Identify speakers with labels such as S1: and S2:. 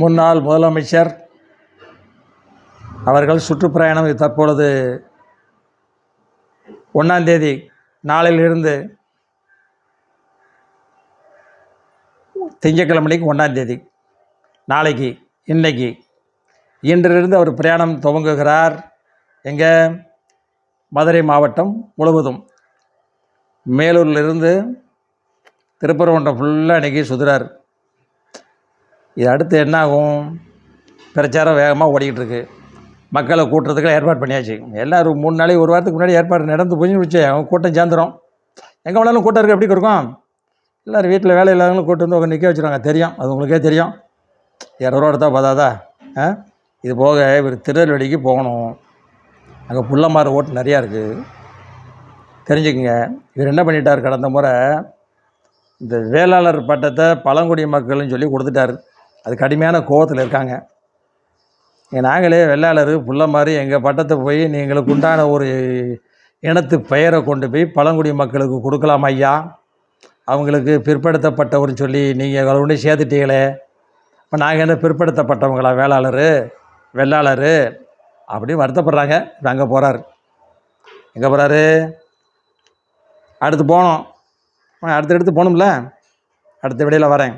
S1: முன்னாள் முதலமைச்சர் அவர்கள் சுற்றுப்பிரயாணம் தற்பொழுது 1ஆம் தேதி நாளையிலிருந்து திங்கட்கிழமைக்கு 1ஆம் தேதி நாளைக்கு இன்றிலிருந்து அவர் பிரயாணம் துவங்குகிறார். எங்கே? மதுரை மாவட்டம் முழுவதும், மேலூரிலிருந்து திருப்பரங்குன்றம் ஃபுல்லாக இன்றைக்கி சுற்றுறார். இது அடுத்து என்ன ஆகும்? பிரச்சாரம் வேகமாக ஓடிக்கிட்டு இருக்கு. மக்களை கூட்டுறதுக்கு ஏற்பாடு பண்ணியாச்சு. எல்லோரும் 3 நாளைக்கு ஒரு வாரத்துக்கு முன்னாடி ஏற்பாடு நடந்து போய் வச்சு அவங்க கூட்டம் சேர்ந்துடும். எங்கே வேணாலும் கூட்டம் இருக்குது. எப்படி இருக்கும்? எல்லோரும் வீட்டில் வேலை இல்லாதவங்களும் கூட்டு வந்து அவங்க நிற்க வச்சுருவாங்க. தெரியும், அது உங்களுக்கே தெரியும். 200 ரூபா எடுத்தால் பார்த்தாதா? இது போக இவர் திருநெல்வேலிக்கு போகணும். அங்கே புள்ளமாறு ஓட்டு நிறையா இருக்குது, தெரிஞ்சுக்குங்க. இவர் என்ன பண்ணிட்டார்? கடந்த முறை இந்த வேளாளர் பட்டத்தை பழங்குடி மக்கள்னு சொல்லி கொடுத்துட்டார். அது கடுமையான கோபத்தில் இருக்காங்க. நாங்களே வெள்ளாளர் புள்ளமாறு எங்கள் பட்டத்தை போய் நீங்களுக்கு உண்டான ஒரு இனத்து பெயரை கொண்டு போய் பழங்குடி மக்களுக்கு கொடுக்கலாம் ஐயா, அவங்களுக்கு பிற்படுத்தப்பட்டவர்னு சொல்லி நீங்கள் அதை ஒன்று சேர்த்துட்டீங்களே, இப்போ நாங்கள் என்ன பிற்படுத்தப்பட்டவங்களா? வெள்ளாளர் அப்படின்னு வருத்தப்படுறாங்க. இப்போ அங்கே போகிறார். எங்கே போகிறாரு? அடுத்து போகணும். அடுத்து போகணும்ல. அடுத்த விடையில் வரேன்.